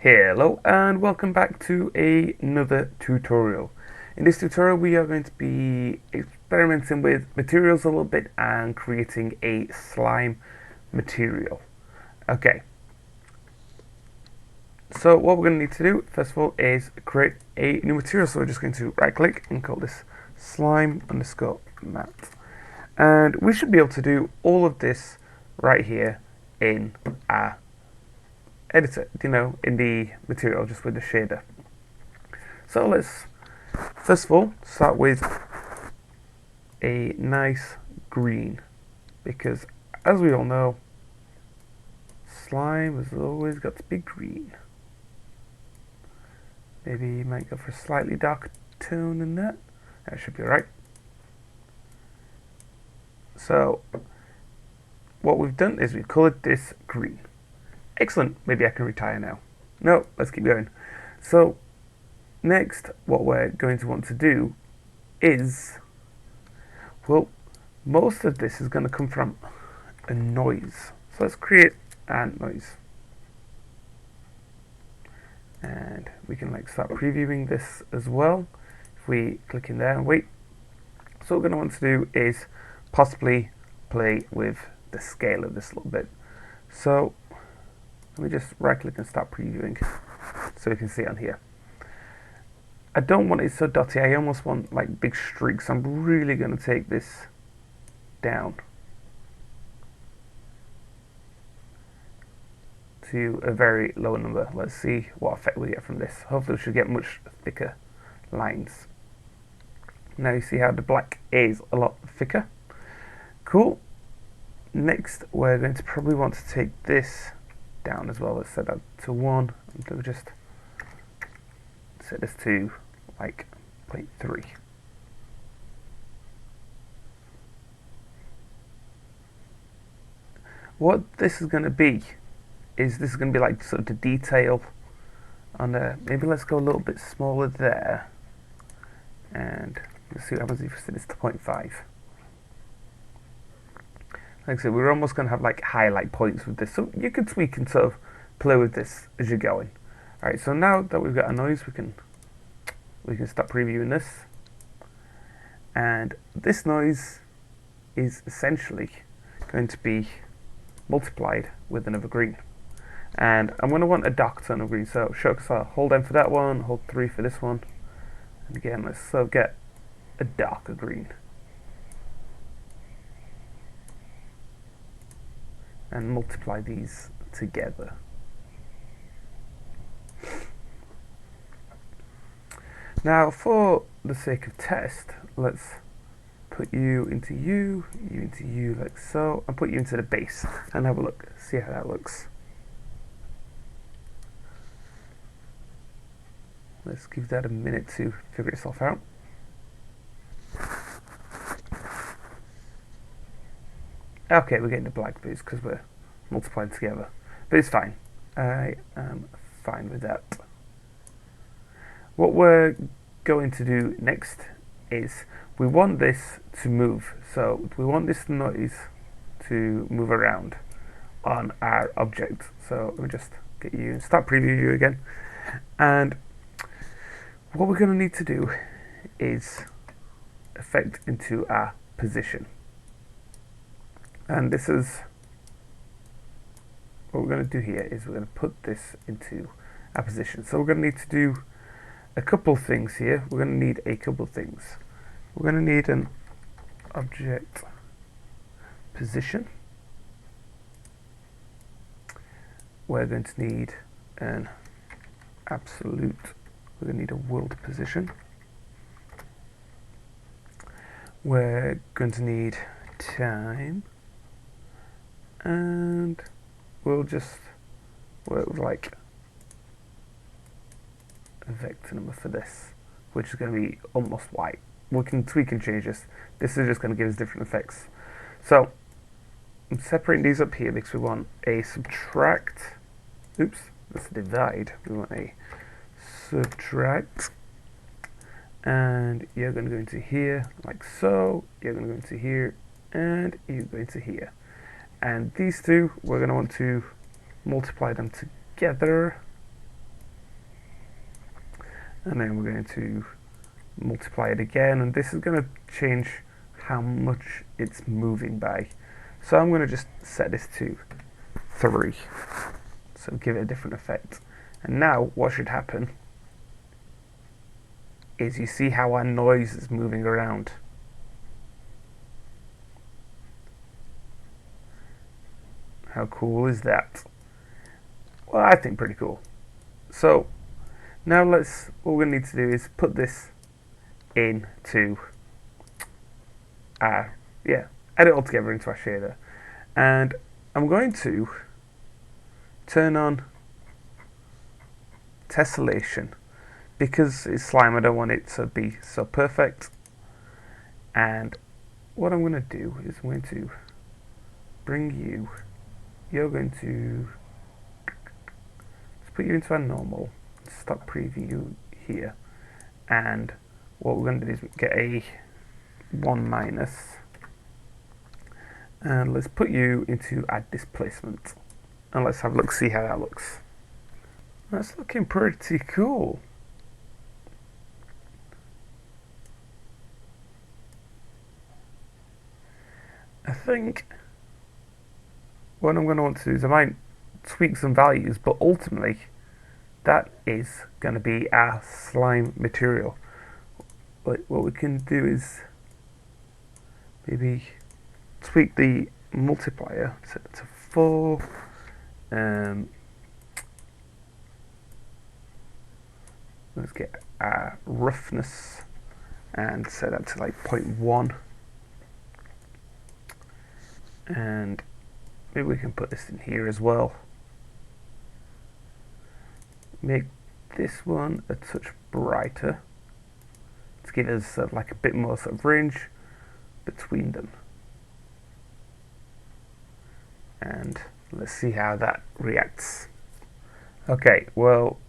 Hello and welcome back to another tutorial. In this tutorial we are going to be experimenting with materials a little bit and creating a slime material. Okay, so what we're going to need to do first of all is create a new material. So we're just going to right click and call this slime underscore mat. And we should be able to do all of this right here in our editor, in the material just with the shader. So let's first of all start with a nice green, because as we all know, slime has always got to be green. Maybe you might go for a slightly darker tone than that. That should be alright. So what we've done is we've coloured this green. Excellent, maybe I can retire now. No, let's keep going. So next what we're going to want to do is, well, most of this is going to come from a noise. So let's create a noise. And we can start previewing this as well. If we click in there and wait. So what we're going to want to do is possibly play with the scale of this a little bit. So let me just right click and start previewing so you can see it on here. I don't want it so dotty, I almost want like big streaks. I'm really going to take this down to a very low number. Let's see what effect we get from this. Hopefully we should get much thicker lines. Now you see how the black is a lot thicker. Cool. Next we're going to probably want to take this down as well. Let's set that to 1 and we'll just set this to like 0.3. What this is going to be is this is going to be like sort of the detail on the, maybe let's go a little bit smaller there, and let's see what happens if we set this to 0.5. Like I said, we're almost going to have like highlight points with this, so you can tweak and sort of play with this as you're going. Alright, so now that we've got a noise, we can start previewing this. And this noise is essentially going to be multiplied with another green. And I'm going to want a dark tone of green, so I'll hold M for that one, hold 3 for this one. And again, let's sort of get a darker green. And multiply these together. Now, for the sake of test, let's put you into you into you like so, and put you into the base, and have a look, see how that looks. Let's give that a minute to figure itself out. Okay, we're getting the black bits because we're multiplying together, but it's fine. I am fine with that. What we're going to do next is we want this to move. So we want this noise to move around on our object. So let me just get you and start preview you again. And what we're going to need to do is affect into our position. And this is what we're going to do here is we're going to put this into our position. So we're going to need to do a couple things here. We're going to need a couple things. We're going to need an object position. We're going to need an absolute. We're going to need a world position. We're going to need time. And we'll just work with like a vector number for this, which is going to be almost white. We can tweak and change this. This is just going to give us different effects. So I'm separating these up here because we want a subtract. Oops, that's a divide. We want a subtract. And you're going to go into here like so. You're going to go into here, and you're going to here. And these two, we're going to want to multiply them together and then we're going to multiply it again, and this is going to change how much it's moving by. So I'm going to just set this to 3, so give it a different effect. And now what should happen is you see how our noise is moving around. How cool is that? Well, I think pretty cool. So now what we're going to need to do is put this into our, add it all together into our shader. And I'm going to turn on tessellation. Because it's slime, I don't want it to be so perfect. And what I'm going to do is I'm going to bring you're going to, let's put you into our normal, stop preview here. And what we're going to do is get a 1 minus. And let's put you into our displacement. And let's have a look, see how that looks. That's looking pretty cool. I think what I'm going to want to do is I might tweak some values, but ultimately that is going to be our slime material. But what we can do is maybe tweak the multiplier, set it to 4. Let's get our roughness and set that to like 0.1. And maybe we can put this in here as well. Make this one a touch brighter to give us like a bit more sort of range between them. And let's see how that reacts. Okay, well,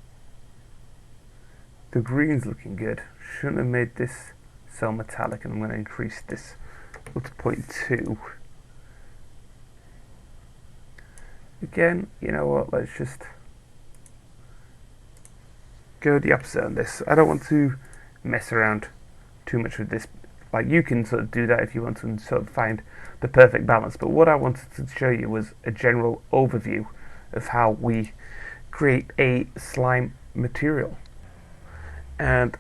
the green's looking good. Shouldn't have made this so metallic, and I'm going to increase this up to 0.2. Again, you know what, let's just go the opposite on this. I don't want to mess around too much with this. Like, you can sort of do that if you want to and sort of find the perfect balance, but what I wanted to show you was a general overview of how we create a slime material. And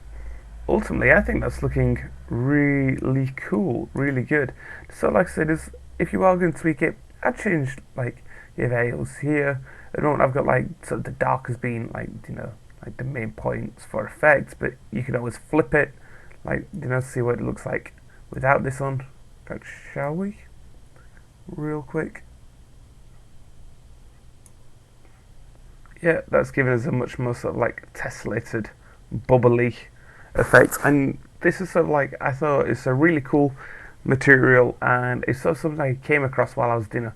ultimately I think that's looking really cool, really good. So like I said, if you are going to tweak it, I changed like your veils here. At the moment I've got like sort of the dark as being like, you know, like the main points for effects, but you can always flip it, like, you know, see what it looks like without this on. In fact, shall we? Real quick. Yeah, that's giving us a much more sort of like tessellated, bubbly effect. And this is sort of like, I thought it's a really cool material, and it's sort of something I came across while I was, you know,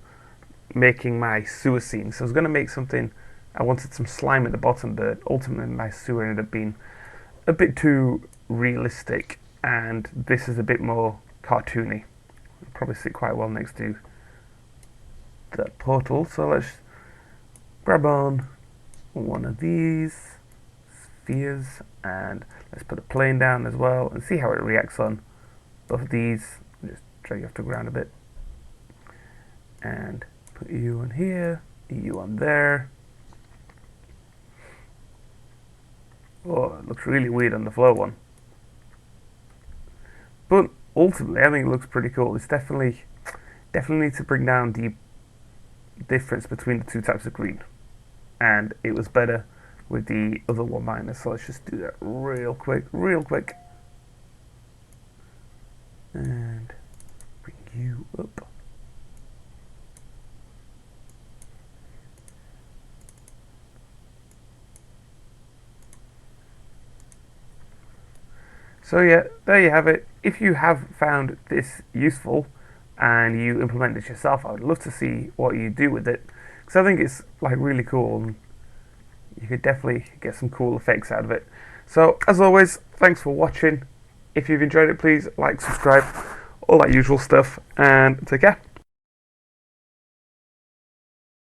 making my sewer scene. So I was going to make something, I wanted some slime at the bottom, but ultimately my sewer ended up being a bit too realistic, and this is a bit more cartoony. It'll probably sit quite well next to the portal. So let's grab on one of these spheres and let's put a plane down as well and see how it reacts on both of these. Just drag you off the ground a bit and put you on here, you on there. Oh, it looks really weird on the floor one, but ultimately I think it looks pretty cool. It's definitely need to bring down the difference between the two types of green, and it was better with the other one minus. So let's just do that real quick and bring you up. So yeah, there you have it. If you have found this useful and you implement this yourself, I would love to see what you do with it, because I think it's like really cool and you could definitely get some cool effects out of it. So as always, thanks for watching. If you've enjoyed it, please like, subscribe, all that usual stuff, and take care.